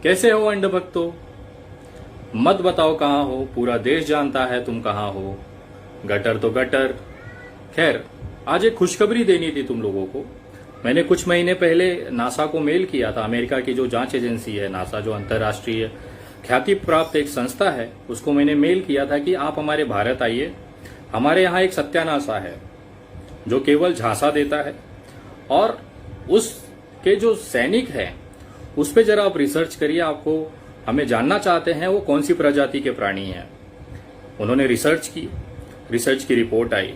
कैसे हो अंड भक्तों, मत बताओ कहाँ हो, पूरा देश जानता है तुम कहाँ हो। गटर तो गटर। खैर, आज एक खुशखबरी देनी थी तुम लोगों को। मैंने कुछ महीने पहले नासा को मेल किया था। अमेरिका की जो जांच एजेंसी है नासा, जो अंतर्राष्ट्रीय ख्याति प्राप्त एक संस्था है, उसको मैंने मेल किया था कि आप हमारे भारत आइए। हमारे यहाँ एक सत्यानाशा है जो केवल झांसा देता है, और उसके जो सैनिक हैं उस पे जरा आप रिसर्च करिए। आपको हमें जानना चाहते हैं वो कौन सी प्रजाति के प्राणी हैं। उन्होंने रिसर्च की रिपोर्ट आई।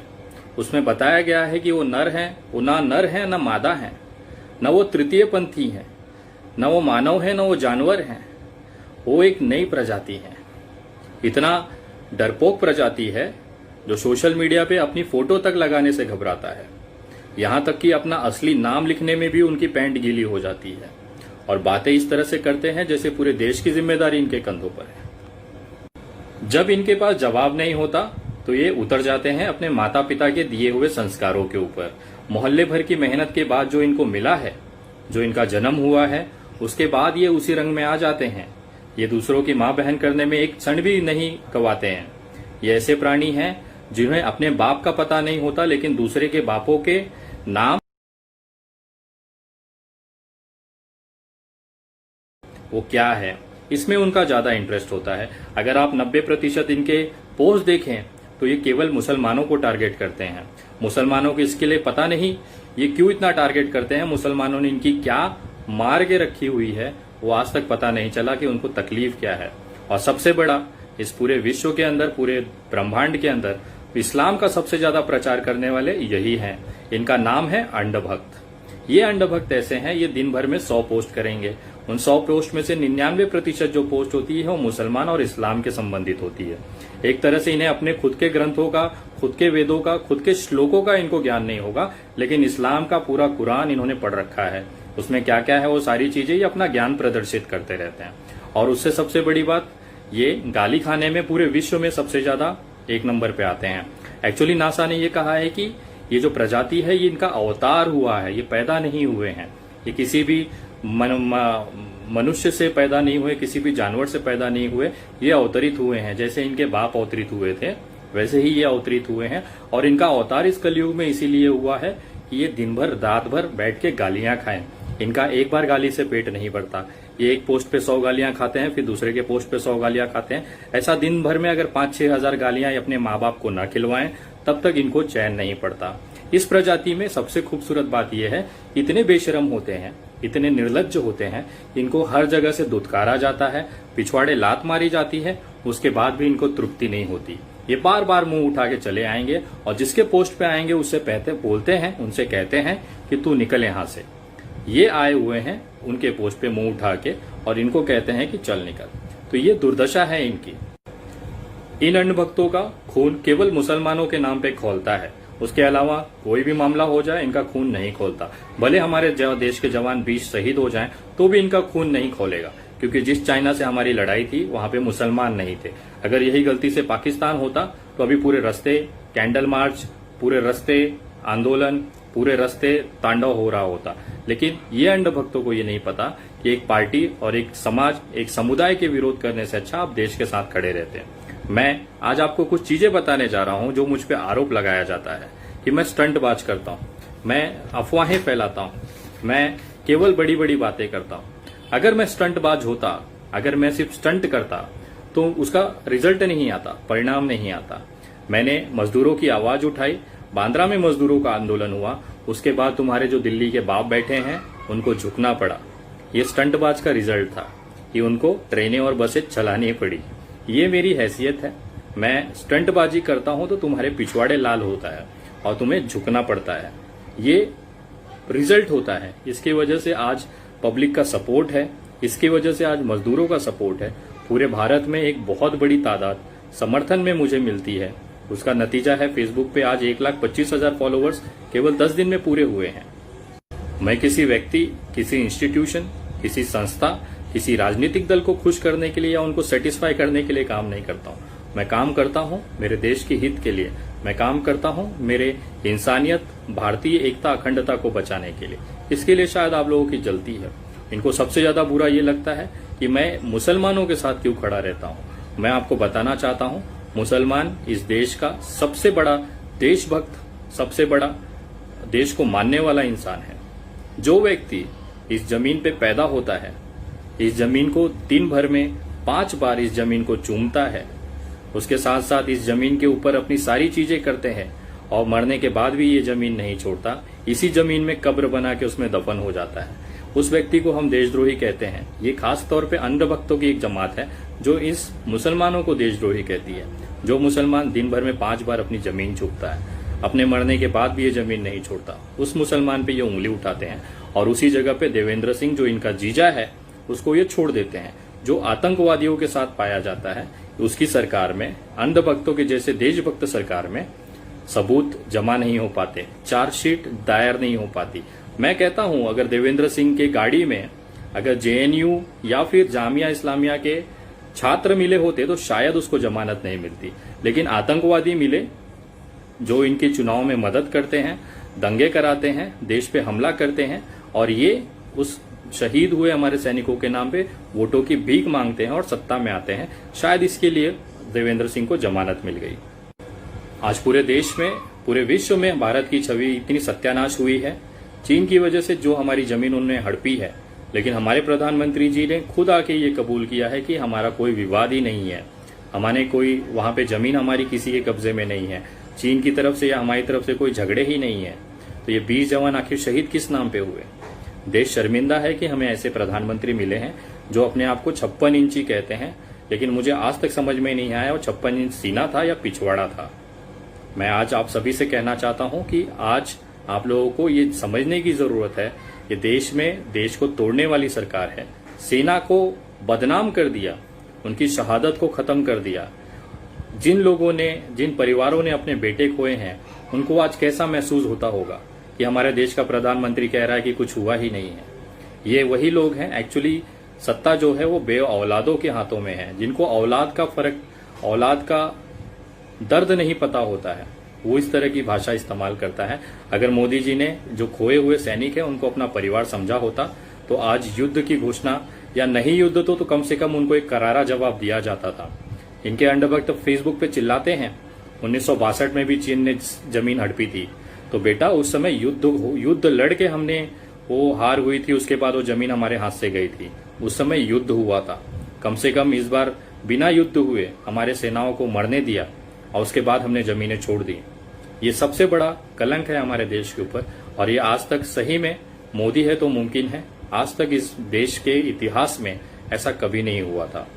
उसमें बताया गया है कि वो नर हैं, वो ना नर हैं ना मादा हैं, न वो तृतीय पंथी हैं, न वो मानव है, न वो जानवर हैं। वो एक नई प्रजाति है। इतना डरपोक प्रजाति है जो सोशल मीडिया पे अपनी फोटो तक लगाने से घबराता है। यहां तक कि अपना असली नाम लिखने में भी उनकी पैंट गीली हो जाती है, और बातें इस तरह से करते हैं जैसे पूरे देश की जिम्मेदारी इनके कंधों पर है। जब इनके पास जवाब नहीं होता तो ये उतर जाते हैं अपने माता पिता के दिए हुए संस्कारों के ऊपर। मोहल्ले भर की मेहनत के बाद जो इनको मिला है, जो इनका जन्म हुआ है, उसके बाद ये उसी रंग में आ जाते हैं। ये दूसरों की मां बहन करने में एक क्षण भी नहीं गवाते हैं। ये ऐसे प्राणी हैं जिन्हें अपने बाप का पता नहीं होता, लेकिन दूसरे के बापों के नाम वो क्या है इसमें उनका ज्यादा इंटरेस्ट होता है। अगर आप 90% इनके पोस्ट देखें तो ये केवल मुसलमानों को टारगेट करते हैं। मुसलमानों को इसके लिए पता नहीं ये क्यों इतना टारगेट करते हैं। मुसलमानों ने इनकी क्या मार के रखी हुई है वो आज तक पता नहीं चला कि उनको तकलीफ क्या है। और सबसे बड़ा, इस पूरे विश्व के अंदर, पूरे ब्रह्मांड के अंदर इस्लाम का सबसे ज्यादा प्रचार करने वाले यही हैं। इनका नाम है अंडभक्त। ये अंडभक्त ऐसे हैं, ये दिन भर में 100 पोस्ट करेंगे। उन 100 पोस्ट में से 99% जो पोस्ट होती है वो मुसलमान और इस्लाम के संबंधित होती है। एक तरह से इन्हें अपने खुद के ग्रंथों का, खुद के वेदों का, खुद के श्लोकों का इनको ज्ञान नहीं होगा, लेकिन इस्लाम का पूरा कुरान इन्होंने पढ़ रखा है। उसमें क्या क्या है वो सारी चीजें ये अपना ज्ञान प्रदर्शित करते रहते हैं। और उससे सबसे बड़ी बात, ये गाली खाने में पूरे विश्व में सबसे ज्यादा 1 नंबर पे आते हैं। एक्चुअली नासा ने ये कहा है कि ये जो प्रजाति है ये इनका अवतार हुआ है, ये पैदा नहीं हुए हैं। ये किसी भी मनुष्य से पैदा नहीं हुए, किसी भी जानवर से पैदा नहीं हुए, ये अवतरित हुए हैं। जैसे इनके बाप अवतरित हुए थे वैसे ही ये अवतरित हुए हैं। और इनका अवतार इस कलयुग में इसीलिए हुआ है कि ये दिन भर रात भर बैठ के गालियां खाएं। इनका एक बार गाली से पेट नहीं भरता। ये एक पोस्ट पे 100 गालियां खाते हैं, फिर दूसरे के पोस्ट पे 100 गालियां खाते हैं। ऐसा दिन भर में अगर 5-6 हजार गालियां अपने माँ बाप को न खिलवाएं तब तक इनको चैन नहीं पड़ता। इस प्रजाति में सबसे खूबसूरत बात यह है, इतने बेशरम होते हैं, इतने निर्लज्ज होते हैं, इनको हर जगह से दुत्कारा जाता है, पिछवाड़े लात मारी जाती है, उसके बाद भी इनको तृप्ति नहीं होती। ये बार बार मुंह उठा के चले आएंगे और जिसके पोस्ट पे आएंगे उससे बोलते हैं, उनसे कहते हैं कि तू निकल यहां से। ये आए हुए हैं उनके पोस्ट पे मुंह उठा के और इनको कहते हैं कि चल निकल। तो ये दुर्दशा है इनकी। इन अंडभक्तों का खून केवल मुसलमानों के नाम पे खौलता है, उसके अलावा कोई भी मामला हो जाए इनका खून नहीं खोलता। भले हमारे देश के जवान 20 शहीद हो जाएं तो भी इनका खून नहीं खोलेगा, क्योंकि जिस चाइना से हमारी लड़ाई थी वहां पे मुसलमान नहीं थे। अगर यही गलती से पाकिस्तान होता तो अभी पूरे रास्ते कैंडल मार्च, पूरे रास्ते आंदोलन, पूरे रास्ते तांडव हो रहा होता। लेकिन ये अंडभक्तों को ये नहीं पता कि एक पार्टी और एक समाज, एक समुदाय के विरोध करने से अच्छा आप देश के साथ खड़े रहते हैं। मैं आज आपको कुछ चीजें बताने जा रहा हूं जो मुझ पे आरोप लगाया जाता है कि मैं स्टंटबाज करता हूं, मैं अफवाहें फैलाता हूं, मैं केवल बड़ी बड़ी बातें करता हूं। अगर मैं स्टंटबाज होता, अगर मैं सिर्फ स्टंट करता तो उसका रिजल्ट नहीं आता, परिणाम नहीं आता। मैंने मजदूरों की आवाज उठाई, बांद्रा में मजदूरों का आंदोलन हुआ, उसके बाद तुम्हारे जो दिल्ली के बाप बैठे हैं उनको झुकना पड़ा। ये स्टंटबाज का रिजल्ट था कि उनको ट्रेनें और बसें चलानी पड़ी। ये मेरी हैसियत है। मैं स्टंटबाजी करता हूं तो तुम्हारे पिछवाड़े लाल होता है और तुम्हें झुकना पड़ता है। ये रिजल्ट होता है। इसकी वजह से आज पब्लिक का सपोर्ट है, इसकी वजह से आज मजदूरों का सपोर्ट है। पूरे भारत में एक बहुत बड़ी तादाद समर्थन में मुझे मिलती है। उसका नतीजा है फेसबुक पे आज 1,25,000 फॉलोवर्स केवल 10 दिन में पूरे हुए हैं। मैं किसी व्यक्ति, किसी इंस्टीट्यूशन, किसी संस्था, किसी राजनीतिक दल को खुश करने के लिए या उनको सेटिस्फाई करने के लिए काम नहीं करता हूं। मैं काम करता हूं मेरे देश के हित के लिए, मैं काम करता हूं मेरे इंसानियत, भारतीय एकता, अखंडता को बचाने के लिए। इसके लिए शायद आप लोगों की जलती है। इनको सबसे ज्यादा बुरा ये लगता है कि मैं मुसलमानों के साथ क्यों खड़ा रहता हूं। मैं आपको बताना चाहता हूं, मुसलमान इस देश का सबसे बड़ा देशभक्त, सबसे बड़ा देश को मानने वाला इंसान है। जो व्यक्ति इस जमीन पे पैदा होता है, इस जमीन को दिन भर में 5 बार इस जमीन को चूमता है, उसके साथ साथ इस जमीन के ऊपर अपनी सारी चीजें करते हैं और मरने के बाद भी ये जमीन नहीं छोड़ता, इसी जमीन में कब्र बना के उसमें दफन हो जाता है, उस व्यक्ति को हम देशद्रोही कहते हैं। ये खास तौर पे अंधभक्तों की एक जमात है जो इस मुसलमानों को देशद्रोही कहती है। जो मुसलमान दिन भर में 5 बार अपनी जमीन चूमता है, अपने मरने के बाद भी ये जमीन नहीं छोड़ता, उस मुसलमान पे ये उंगली उठाते हैं और उसी जगह पे देवेंद्र सिंह जो इनका जीजा है उसको ये छोड़ देते हैं। जो आतंकवादियों के साथ पाया जाता है उसकी सरकार में, अंधभक्तों के जैसे देशभक्त सरकार में सबूत जमा नहीं हो पाते, चार्जशीट दायर नहीं हो पाती। मैं कहता हूं अगर देवेंद्र सिंह के गाड़ी में अगर जेएनयू या फिर जामिया इस्लामिया के छात्र मिले होते तो शायद उसको जमानत नहीं मिलती, लेकिन आतंकवादी मिले जो इनके चुनाव में मदद करते हैं, दंगे कराते हैं, देश पे हमला करते हैं और ये उस शहीद हुए हमारे सैनिकों के नाम पे वोटों की भीख मांगते हैं और सत्ता में आते हैं। शायद इसके लिए देवेंद्र सिंह को जमानत मिल गई। आज पूरे देश में, पूरे विश्व में भारत की छवि इतनी सत्यानाश हुई है चीन की वजह से, जो हमारी जमीन उन्होंने हड़पी है। लेकिन हमारे प्रधानमंत्री जी ने खुद आके ये कबूल किया है कि हमारा कोई विवाद ही नहीं है, हमारे कोई वहां पे जमीन हमारी किसी के कब्जे में नहीं है, चीन की तरफ से या हमारी तरफ से कोई झगड़े ही नहीं है। तो ये 20 जवान आखिर शहीद किस नाम पे हुए? देश शर्मिंदा है कि हमें ऐसे प्रधानमंत्री मिले हैं जो अपने आप को 56 इंची कहते हैं, लेकिन मुझे आज तक समझ में नहीं आया वो 56 इंच सीना था या पिछवाड़ा था। मैं आज आप सभी से कहना चाहता हूं कि आज आप लोगों को ये समझने की जरूरत है कि देश में देश को तोड़ने वाली सरकार है। सेना को बदनाम कर दिया, उनकी शहादत को खत्म कर दिया। जिन लोगों ने, जिन परिवारों ने अपने बेटे खोए हैं, उनको आज कैसा महसूस होता होगा कि हमारे देश का प्रधानमंत्री कह रहा है कि कुछ हुआ ही नहीं है। ये वही लोग हैं, एक्चुअली सत्ता जो है वो बे औलादों के हाथों में है, जिनको औलाद का फर्क, औलाद का दर्द नहीं पता होता है, वो इस तरह की भाषा इस्तेमाल करता है। अगर मोदी जी ने जो खोए हुए सैनिक है उनको अपना परिवार समझा होता तो आज युद्ध की घोषणा, या नहीं युद्ध तो कम से कम उनको एक करारा जवाब दिया जाता था। इनके अंडरभक्त फेसबुक पे चिल्लाते हैं 1962 में भी चीन ने जमीन हड़पी थी, तो बेटा उस समय युद्ध लड़के हमने, वो हार हुई थी, उसके बाद वो जमीन हमारे हाथ से गई थी, उस समय युद्ध हुआ था। कम से कम इस बार बिना युद्ध हुए हमारे सेनाओं को मरने दिया और उसके बाद हमने जमीनें छोड़ दी। ये सबसे बड़ा कलंक है हमारे देश के ऊपर, और ये आज तक सही में मोदी है तो मुमकिन है, आज तक इस देश के इतिहास में ऐसा कभी नहीं हुआ था।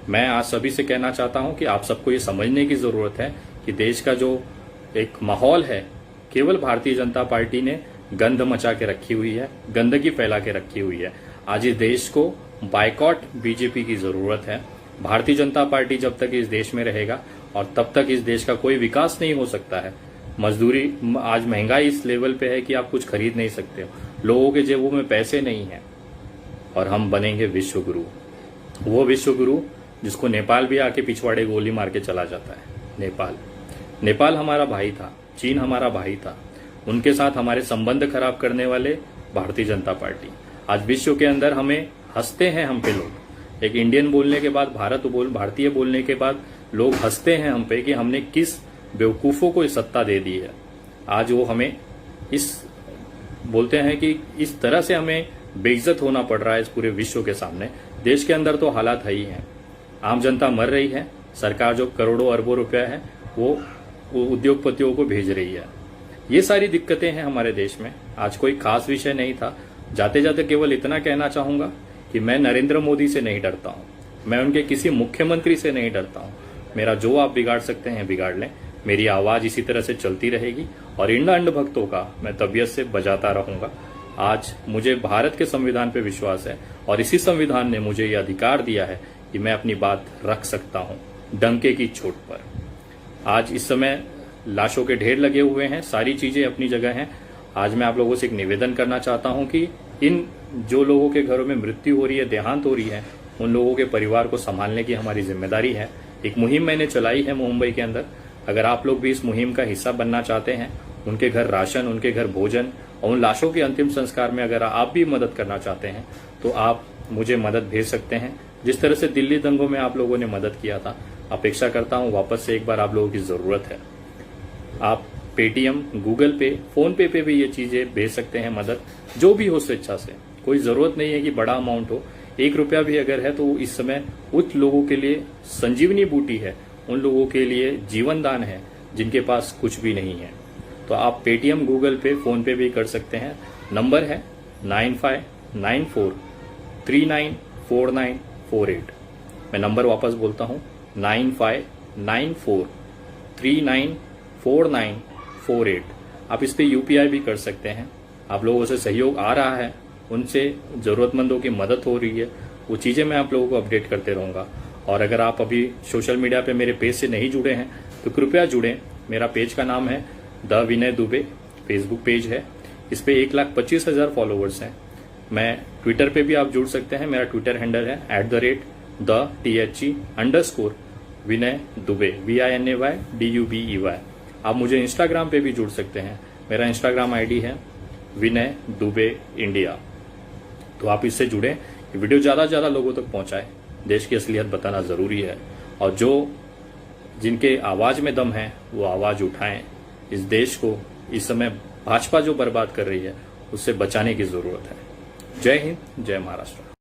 मैं आज सभी से कहना चाहता हूं कि आप सबको ये समझने की जरूरत है कि देश का जो एक माहौल है, केवल भारतीय जनता पार्टी ने गंद मचा के रखी हुई है, गंदगी फैला के रखी हुई है। आज इस देश को बायकॉट बीजेपी की जरूरत है। भारतीय जनता पार्टी जब तक इस देश में रहेगा और तब तक इस देश का कोई विकास नहीं हो सकता है। मजदूरी, आज महंगाई इस लेवल पे है कि आप कुछ खरीद नहीं सकते हो, लोगों के जेबों में पैसे नहीं है, और हम बनेंगे विश्व गुरु, वो विश्व गुरु जिसको नेपाल भी आके पिछवाड़े गोली मार के चला जाता है। नेपाल हमारा भाई था, चीन हमारा भाई था, उनके साथ हमारे संबंध खराब करने वाले भारतीय जनता पार्टी। आज विश्व के अंदर हमें हंसते हैं हम पे लोग, एक इंडियन बोलने के बाद, भारतीय बोलने के बाद लोग हंसते हैं हम पे कि हमने किस बेवकूफों को सत्ता दे दी है। आज वो हमें इस बोलते हैं कि इस तरह से हमें बेइज्जत होना पड़ रहा है इस पूरे विश्व के सामने। देश के अंदर तो हालात है ही हैं, आम जनता मर रही है, सरकार जो करोड़ों अरबों रुपया है वो उद्योगपतियों को भेज रही है। ये सारी दिक्कतें हैं हमारे देश में। आज कोई खास विषय नहीं था। जाते जाते केवल इतना कहना चाहूंगा कि मैं नरेंद्र मोदी से नहीं डरता हूं, मैं उनके किसी मुख्यमंत्री से नहीं डरता हूं। मेरा जो आप बिगाड़ सकते हैं बिगाड़ लें, मेरी आवाज इसी तरह से चलती रहेगी और इन अंधभक्तों का मैं तबीयत से बजाता रहूंगा। आज मुझे भारत के संविधान पे विश्वास है और इसी संविधान ने मुझे ये अधिकार दिया है कि मैं अपनी बात रख सकता हूं डंके की चोट पर। आज इस समय लाशों के ढेर लगे हुए हैं, सारी चीजें अपनी जगह हैं। आज मैं आप लोगों से एक निवेदन करना चाहता हूं कि इन जो लोगों के घरों में मृत्यु हो रही है, देहांत हो रही है, उन लोगों के परिवार को संभालने की हमारी जिम्मेदारी है। एक मुहिम मैंने चलाई है मुंबई के अंदर। अगर आप लोग भी इस मुहिम का हिस्सा बनना चाहते हैं, उनके घर राशन, उनके घर भोजन और उन लाशों के अंतिम संस्कार में अगर आप भी मदद करना चाहते हैं तो आप मुझे मदद भेज सकते हैं। जिस तरह से दिल्ली दंगों में आप लोगों ने मदद किया था, अपेक्षा करता हूं वापस से एक बार आप लोगों की जरूरत है। आप पेटीएम, गूगल पे, फोन पे पे भी ये चीजें भेज सकते हैं मदद, जो भी हो स्वेच्छा से। कोई जरूरत नहीं है कि बड़ा अमाउंट हो, 1 रुपया भी अगर है तो इस समय उन लोगों के लिए संजीवनी बूटी है, उन लोगों के लिए जीवन दान है जिनके पास कुछ भी नहीं है। तो आप पेटीएम, गूगल पे, फोन पे भी कर सकते हैं। नंबर है 9594394948। मैं नंबर वापस बोलता हूं 9594394948। आप इस पे यूपीआई भी कर सकते हैं। आप लोगों से सहयोग आ रहा है, उनसे जरूरतमंदों की मदद हो रही है, वो चीजें मैं आप लोगों को अपडेट करते रहूंगा। और अगर आप अभी सोशल मीडिया पे मेरे पेज से नहीं जुड़े हैं तो कृपया जुड़ें। मेरा पेज का नाम है the Vinay Dubey, Facebook page है। इस पे 1,25,000 फॉलोवर्स हैं। मैं ट्विटर पे भी आप जुड़ सकते हैं। मेरा ट्विटर हैंडल है @THE_विनय दुबे, VINAYDUBEY। आप मुझे इंस्टाग्राम पे भी जुड़ सकते हैं। मेरा इंस्टाग्राम आईडी है विनय दुबे इंडिया। तो आप इससे जुड़े, वीडियो ज्यादा से ज्यादा लोगों तक पहुंचाए। देश की असलियत बताना जरूरी है और जिनके आवाज में दम है वो आवाज उठाएं। इस देश को इस समय भाजपा जो बर्बाद कर रही है उससे बचाने की जरूरत है। जय हिंद, जय महाराष्ट्र।